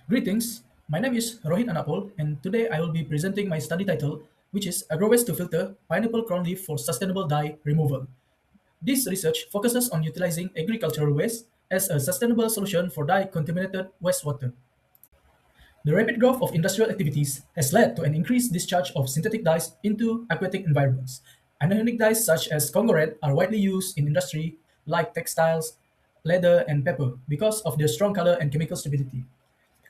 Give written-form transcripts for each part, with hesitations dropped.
Greetings, my name is Rohit Anapol, and today I will be presenting my study title, which is Agrowaste to Filter Pineapple Crown Leaf for Sustainable Dye Removal. This research focuses on utilizing agricultural waste as a sustainable solution for dye contaminated wastewater. The rapid growth of industrial activities has led to an increased discharge of synthetic dyes into aquatic environments. Anorganic dyes such as Congo red are widely used in industry like textiles, leather, and paper because of their strong color and chemical stability.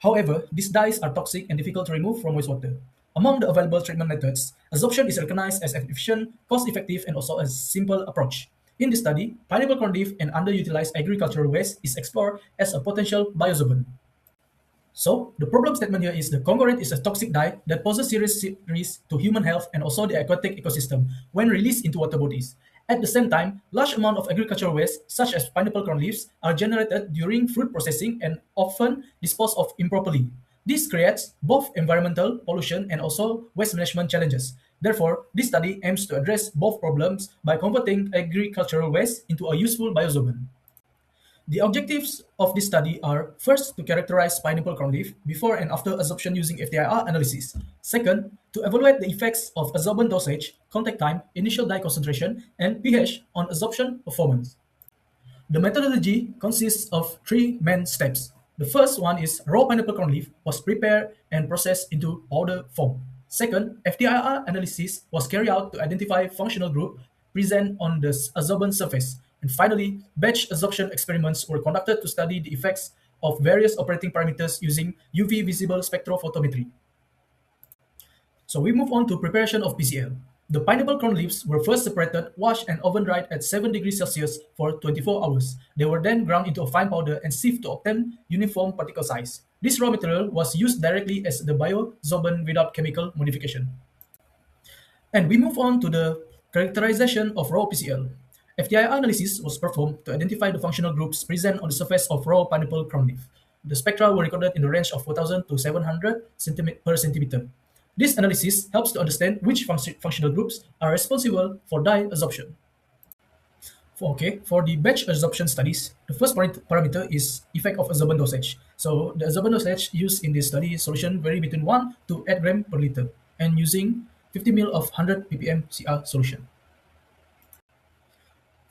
However, these dyes are toxic and difficult to remove from wastewater. Among the available treatment methods, adsorption is recognized as an efficient, cost-effective, and also a simple approach. In this study, pineapple corn leaf and underutilized agricultural waste is explored as a potential biosolvent. So, the problem statement here is the conglomerate is a toxic dye that poses serious risk to human health and also the aquatic ecosystem when released into water bodies. At the same time, large amount of agricultural waste, such as pineapple corn leaves, are generated during fruit processing and often disposed of improperly. This creates both environmental pollution and also waste management challenges. Therefore, this study aims to address both problems by converting agricultural waste into a useful biosolvent. The objectives of this study are first to characterize pineapple corn leaf before and after adsorption using FTIR analysis. Second, to evaluate the effects of adsorbent dosage, contact time, initial dye concentration, and pH on adsorption performance. The methodology consists of three main steps. The first one is raw pineapple corn leaf was prepared and processed into powder form. Second, FTIR analysis was carried out to identify functional group present on the adsorbent surface. And finally, batch adsorption experiments were conducted to study the effects of various operating parameters using UV visible spectrophotometry. So we move on to preparation of PCL. The pineapple corn leaves were first separated, washed, and oven dried at 7 degrees Celsius for 24 hours. They were then ground into a fine powder and sieved to obtain uniform particle size. This raw material was used directly as the biosorbent without chemical modification. And we move on to the characterization of raw PCL. FTI analysis was performed to identify the functional groups present on the surface of raw pineapple crown leaf. The spectra were recorded in the range of 4,000 to 700 per centimeter. This analysis helps to understand which functional groups are responsible for dye adsorption. For the batch adsorption studies, the first parameter is effect of adsorbent dosage. So the adsorbent dosage used in this study solution vary between 1 to 8 gram per liter and using 50 ml of 100 ppm CR solution.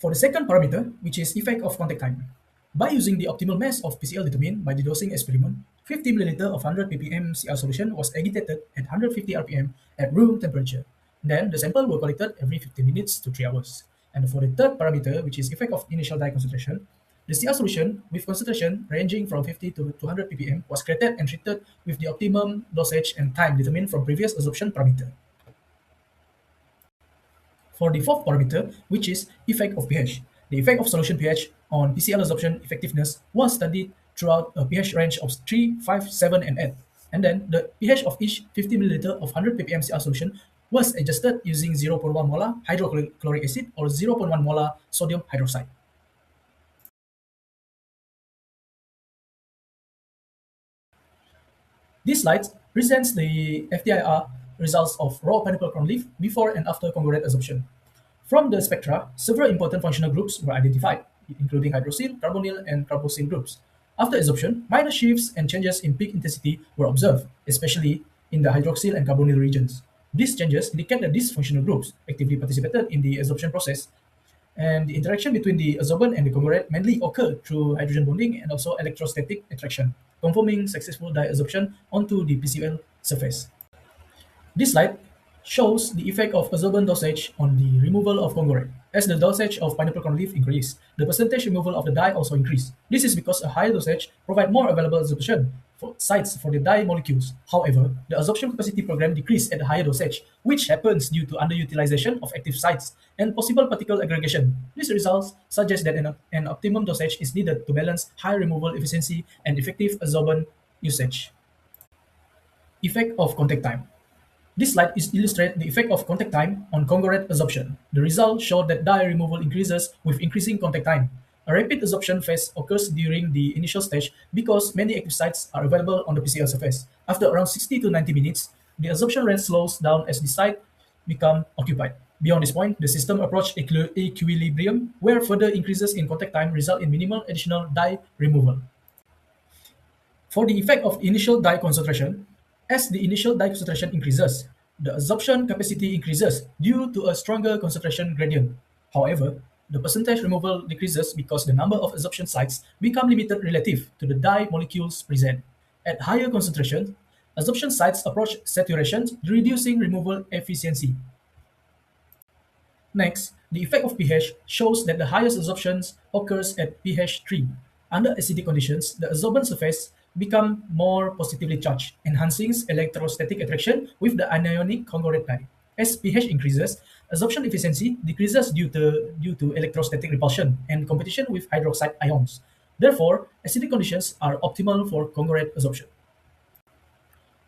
For the second parameter, which is effect of contact time, by using the optimal mass of PCl determined by the dosing experiment, 50 ml of 100 ppm CR solution was agitated at 150 rpm at room temperature. Then the sample were collected every 15 minutes to 3 hours. And for the third parameter, which is effect of initial dye concentration, the CR solution with concentration ranging from 50 to 200 ppm was created and treated with the optimum dosage and time determined from previous adsorption parameter. For the fourth parameter, which is effect of pH, the effect of solution pH on PCl adsorption effectiveness was studied throughout a pH range of 3, 5, 7, and 8. And then the pH of each 50 ml of 100 ppm CR solution was adjusted using 0.1 molar hydrochloric acid or 0.1 molar sodium hydroxide. This slide presents the FTIR results of raw pineapple corn leaf before and after conglomerate adsorption. From the spectra, several important functional groups were identified, including hydroxyl, carbonyl, and carboxyl groups. After adsorption, minor shifts and changes in peak intensity were observed, especially in the hydroxyl and carbonyl regions. These changes indicate that these functional groups actively participated in the adsorption process, and the interaction between the adsorbent and the conglomerate mainly occur through hydrogen bonding and also electrostatic attraction, confirming successful dye adsorption onto the PCL surface. This slide shows the effect of adsorbent dosage on the removal of conglomerate. As the dosage of pineapple corn leaf increased, the percentage removal of the dye also increased. This is because a higher dosage provides more available adsorption sites for the dye molecules. However, the adsorption capacity program decreased at a higher dosage, which happens due to underutilization of active sites and possible particle aggregation. These results suggest that an optimum dosage is needed to balance high removal efficiency and effective adsorbent usage. Effect of contact time. This slide illustrates the effect of contact time on conglomerate adsorption. The results show that dye removal increases with increasing contact time. A rapid adsorption phase occurs during the initial stage because many active sites are available on the PCl surface. After around 60 to 90 minutes, the adsorption rate slows down as the site become occupied. Beyond this point, the system approaches equilibrium, where further increases in contact time result in minimal additional dye removal. For the effect of initial dye concentration, as the initial dye concentration increases, the absorption capacity increases due to a stronger concentration gradient. However, the percentage removal decreases because the number of absorption sites become limited relative to the dye molecules present. At higher concentration, absorption sites approach saturation, reducing removal efficiency. Next, the effect of pH shows that the highest absorption occurs at pH 3. Under acidic conditions, the absorbent surface become more positively charged, enhancing electrostatic attraction with the anionic congruent dye. As pH increases, absorption efficiency decreases due to electrostatic repulsion and competition with hydroxide ions. Therefore, acidic conditions are optimal for congruent absorption.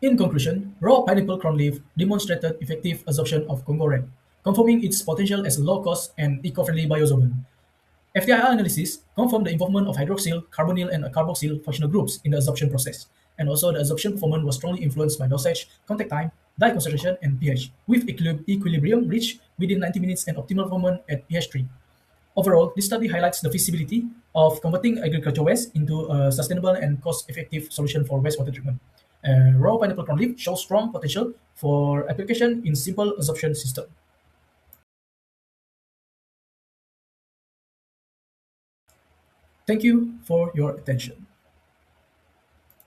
In conclusion, raw pineapple crown leaf demonstrated effective absorption of congorem, confirming its potential as a low-cost and eco-friendly bioabsorbent. FTIR analysis confirmed the involvement of hydroxyl, carbonyl, and carboxyl functional groups in the absorption process, and also the absorption performance was strongly influenced by dosage, contact time, dye concentration, and pH, with equilibrium reached within 90 minutes and optimal performance at pH 3. Overall, this study highlights the feasibility of converting agricultural waste into a sustainable and cost-effective solution for wastewater treatment. Raw pineapple crown leaf shows strong potential for application in simple absorption system. Thank you for your attention.